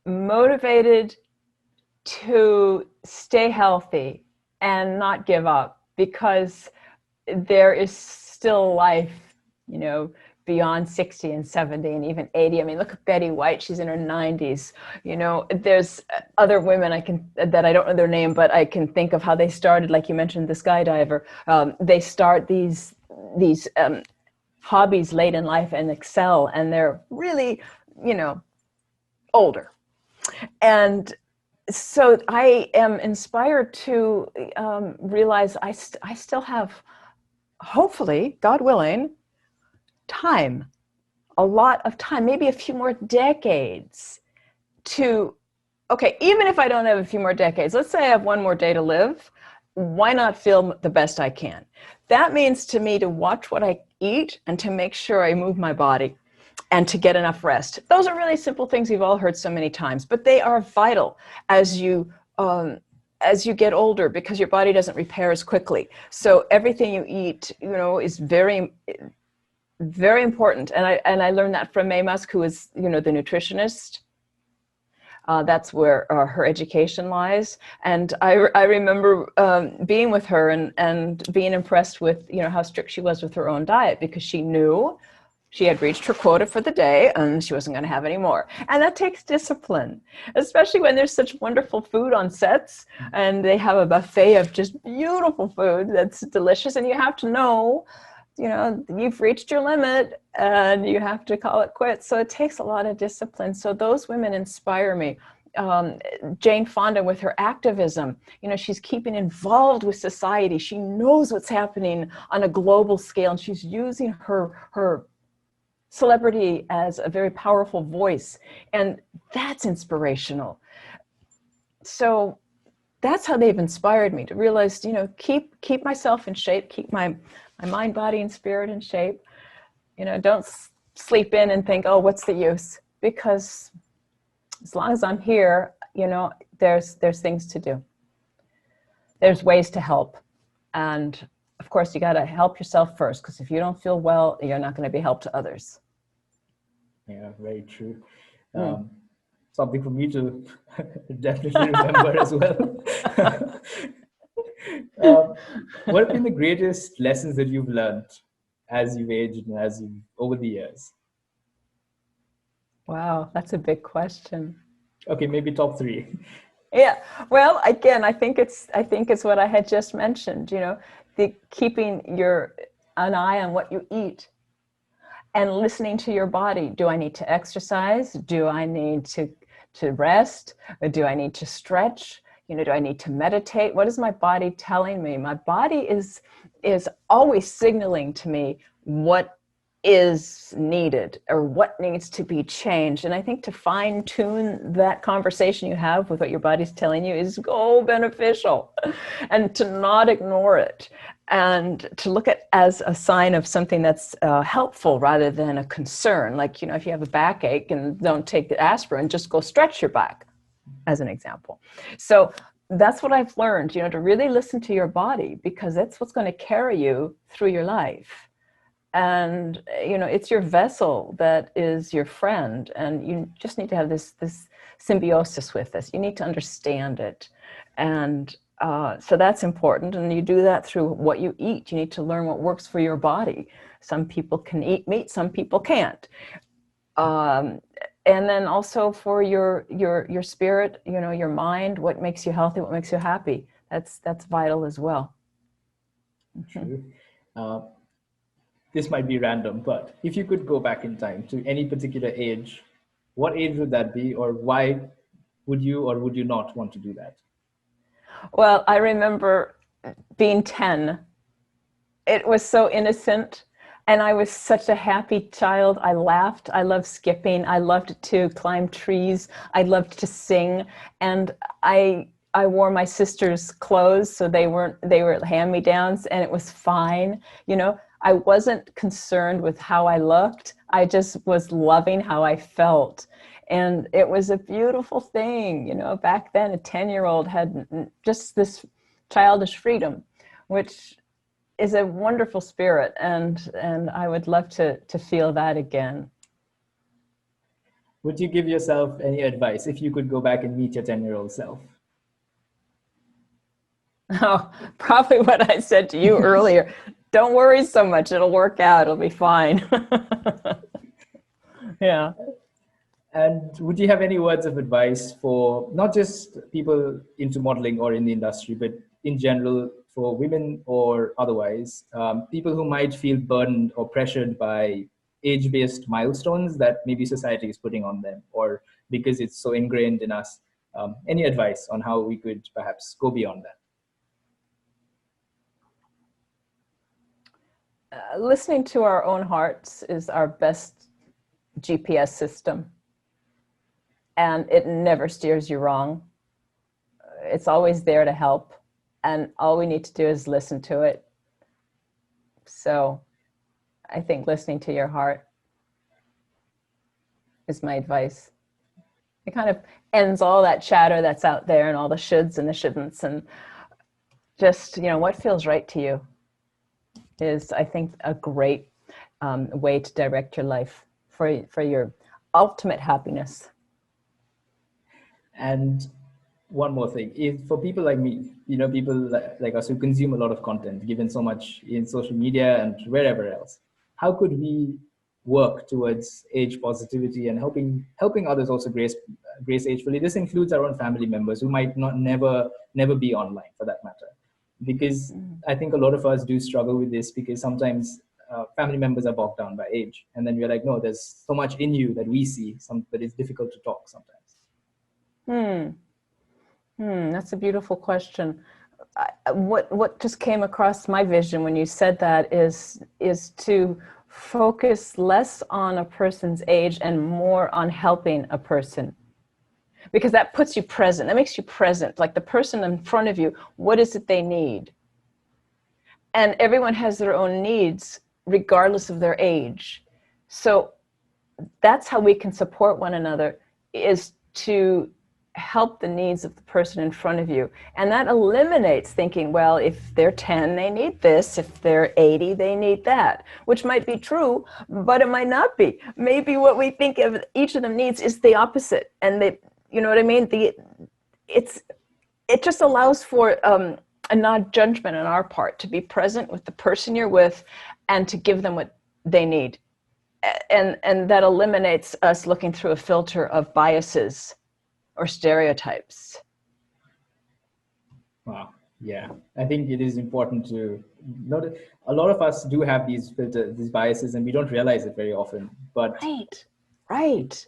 motivated to stay healthy and not give up, because there is still life, beyond 60 and 70 and even 80. I mean, look at Betty White, she's in her 90s. There's other women that I don't know their name, but I can think of how they started, like you mentioned, the skydiver. They start these hobbies late in life and excel, and they're really, older. And so I am inspired to realize I still have, hopefully, God willing, time, a lot of time, maybe a few more decades even if I don't have a few more decades, let's say I have one more day to live, why not feel the best I can? That means to me to watch what I eat and to make sure I move my body and to get enough rest. Those are really simple things you've all heard so many times, but they are vital as you get older, because your body doesn't repair as quickly. So everything you eat, is very, very important. And I learned that from May Musk, who is, the nutritionist. That's where her education lies. And I remember being with her and being impressed with, how strict she was with her own diet, because she knew she had reached her quota for the day and she wasn't going to have any more. And that takes discipline, especially when there's such wonderful food on sets and they have a buffet of just beautiful food that's delicious. And you have to know, you've reached your limit and you have to call it quits. So it takes a lot of discipline. So those women inspire me. Jane Fonda, with her activism, she's keeping involved with society. She knows what's happening on a global scale, and she's using her celebrity as a very powerful voice. And that's inspirational. So that's how they've inspired me to realize, keep myself in shape, keep my mind, body, and spirit in shape. Don't sleep in and think, oh, what's the use? Because as long as I'm here, there's things to do. There's ways to help. And of course, you got to help yourself first, because if you don't feel well, you're not going to be help to others. Yeah, very true. Something for me to definitely remember as well. What have been the greatest lessons that you've learned as you've aged and over the years? Wow, that's a big question. Okay, maybe top three. Yeah. Well, again, I think it's what I had just mentioned. The keeping an eye on what you eat and listening to your body. Do I need to exercise? Do I need to rest? Or do I need to stretch? Do I need to meditate? What is my body telling me? My body is always signaling to me what is needed or what needs to be changed. And I think to fine tune that conversation you have with what your body's telling you is so beneficial, and to not ignore it, and to look at as a sign of something that's helpful rather than a concern. Like, if you have a backache and don't take the aspirin, just go stretch your back, as an example. So that's what I've learned, to really listen to your body, because that's what's going to carry you through your life. And it's your vessel that is your friend, and you just need to have this symbiosis with this. You need to understand it, and so that's important. And you do that through what you eat. You need to learn what works for your body. Some people can eat meat, some people can't. And then also for your spirit, your mind, what makes you healthy, what makes you happy. That's vital as well. True. This might be random, but if you could go back in time to any particular age, what age would that be, or why would you or would you not want to do that? Well, I remember being 10. It was so innocent, and I was such a happy child. I laughed. I loved skipping. I loved to climb trees. I loved to sing, and I wore my sister's clothes, so they were hand-me-downs, and it was fine. I wasn't concerned with how I looked. I just was loving how I felt. And it was a beautiful thing. Back then, a 10-year-old had just this childish freedom, which is a wonderful spirit. And I would love to feel that again. Would you give yourself any advice if you could go back and meet your 10-year-old self? Oh, probably what I said to you earlier. Don't worry so much. It'll work out. It'll be fine. Yeah. And would you have any words of advice for not just people into modeling or in the industry, but in general for women or otherwise, people who might feel burdened or pressured by age-based milestones that maybe society is putting on them, or because it's so ingrained in us? Any advice on how we could perhaps go beyond that? Listening to our own hearts is our best GPS system, and it never steers you wrong. It's always there to help, and all we need to do is listen to it. So I think listening to your heart is my advice. It kind of ends all that chatter that's out there and all the shoulds and the shouldn'ts, and just, what feels right to you is, I think, a great way to direct your life for your ultimate happiness. And one more thing, if for people like me, people like us who consume a lot of content, given so much in social media and wherever else, how could we work towards age positivity and helping others also grace agefully? This includes our own family members who might never be online, for that matter. Because I think a lot of us do struggle with this, because sometimes family members are bogged down by age, and then we're like, no, there's so much in you that we see, but it's difficult to talk sometimes. That's a beautiful question. What just came across my vision when you said that is to focus less on a person's age and more on helping a person. Because that puts you present, that makes you present, like the person in front of you, what is it they need? And everyone has their own needs, regardless of their age. So that's how we can support one another, is to help the needs of the person in front of you. And that eliminates thinking, well, if they're 10, they need this. If they're 80, they need that, which might be true, but it might not be. Maybe what we think of each of them needs is the opposite. And you know what I mean? It just allows for a non-judgment on our part, to be present with the person you're with and to give them what they need. And that eliminates us looking through a filter of biases or stereotypes. Wow. Yeah, I think it is important to note. A lot of us do have these filters, these biases, and we don't realize it very often. But right.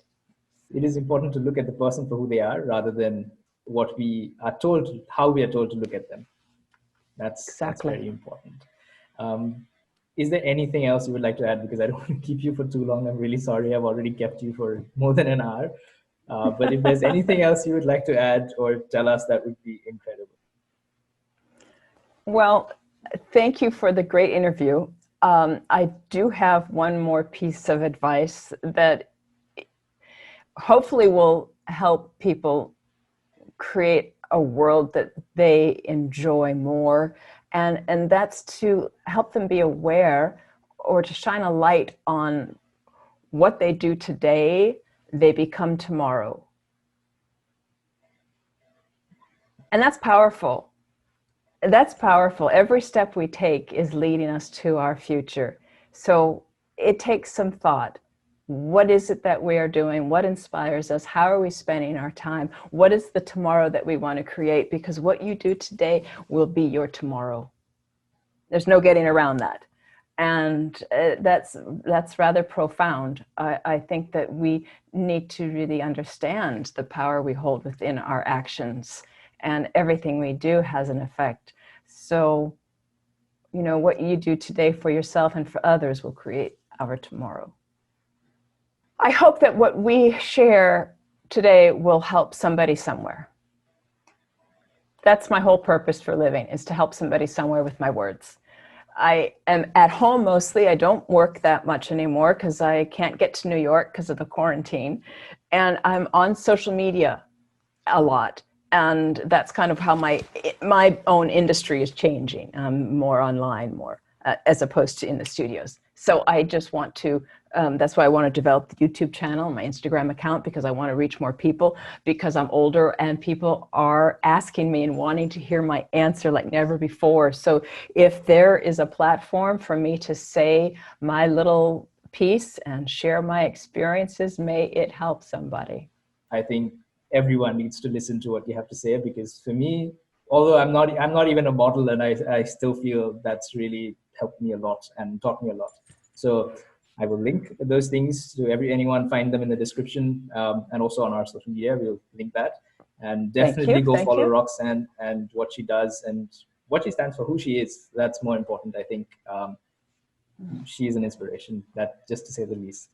It is important to look at the person for who they are, rather than what we are told, how we are told to look at them. That's very important. is there anything else you would like to add? Because I don't want to keep you for too long. I'm really sorry. I've already kept you for more than an hour. But if there's anything else you would like to add or tell us, that would be incredible. Well, thank you for the great interview. I do have one more piece of advice that hopefully will help people create a world that they enjoy more. And that's to help them be aware, or to shine a light on what they do today, they become tomorrow. And that's powerful. That's powerful. Every step we take is leading us to our future. So it takes some thought. What is it that we are doing? What inspires us? How are we spending our time? What is the tomorrow that we want to create? Because what you do today will be your tomorrow. There's no getting around that. And that's rather profound. I think that we need to really understand the power we hold within our actions, and everything we do has an effect. So, you know, what you do today for yourself and for others will create our tomorrow. I hope that what we share today will help somebody somewhere. That's my whole purpose for living, is to help somebody somewhere with my words. I am at home mostly. I don't work that much anymore because I can't get to New York because of the quarantine. And I'm on social media a lot. And that's kind of how my own industry is changing. I'm more online, more as opposed to in the studios. So I just want to, that's why I want to develop the YouTube channel, my Instagram account, because I want to reach more people, because I'm older and people are asking me and wanting to hear my answer like never before. So if there is a platform for me to say my little piece and share my experiences, may it help somebody. I think everyone needs to listen to what you have to say, because for me, although I'm not even a model, and I still feel that's really helped me a lot and taught me a lot. So I will link those things to anyone, find them in the description, and also on our social media, we'll link that. And definitely go follow Roxanne and what she does and what she stands for, who she is. That's more important, I think. She is an inspiration, that just to say the least.